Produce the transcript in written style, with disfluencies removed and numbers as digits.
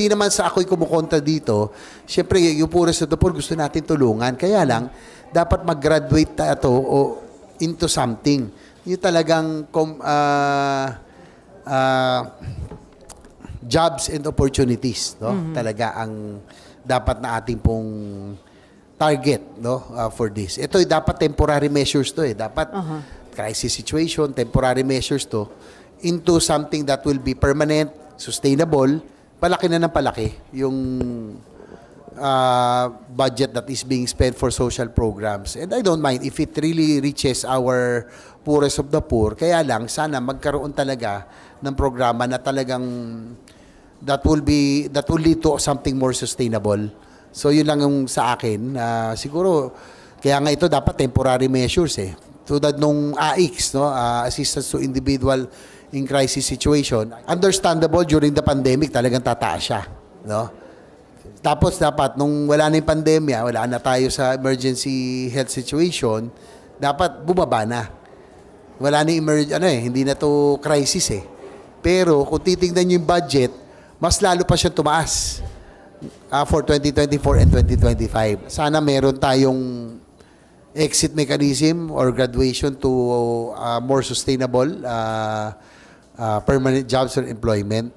Hindi naman sa ako'y kumukontra dito. Siyempre, yung poorest of the poor, gusto natin tulungan. Kaya lang, dapat mag-graduate ito into something. Yung talagang jobs and opportunities, no? Talaga ang dapat na ating pong target, no, for this. Ito dapat temporary measures to dapat crisis situation, temporary measures to into something that will be permanent, sustainable, palaki na ng palaki yung budget that is being spent for social programs. And I don't mind if it really reaches our poorest of the poor. Kaya lang, sana magkaroon talaga ng programa na talagang that will lead to something more sustainable. So yun lang yung sa akin. Siguro, kaya nga ito dapat temporary measures Tulad nung AICS, no? Assistance to Individual in Crisis Situation. Understandable, during the pandemic, talagang tataas siya. No? Tapos dapat, nung wala na yung pandemya, wala na tayo sa emergency health situation, dapat bumaba na. Wala na hindi na to crisis Pero kung titingnan nyo yung budget, mas lalo pa siya tumaas for 2024 and 2025. Sana meron tayong exit mechanism or graduation to more sustainable permanent jobs or employment.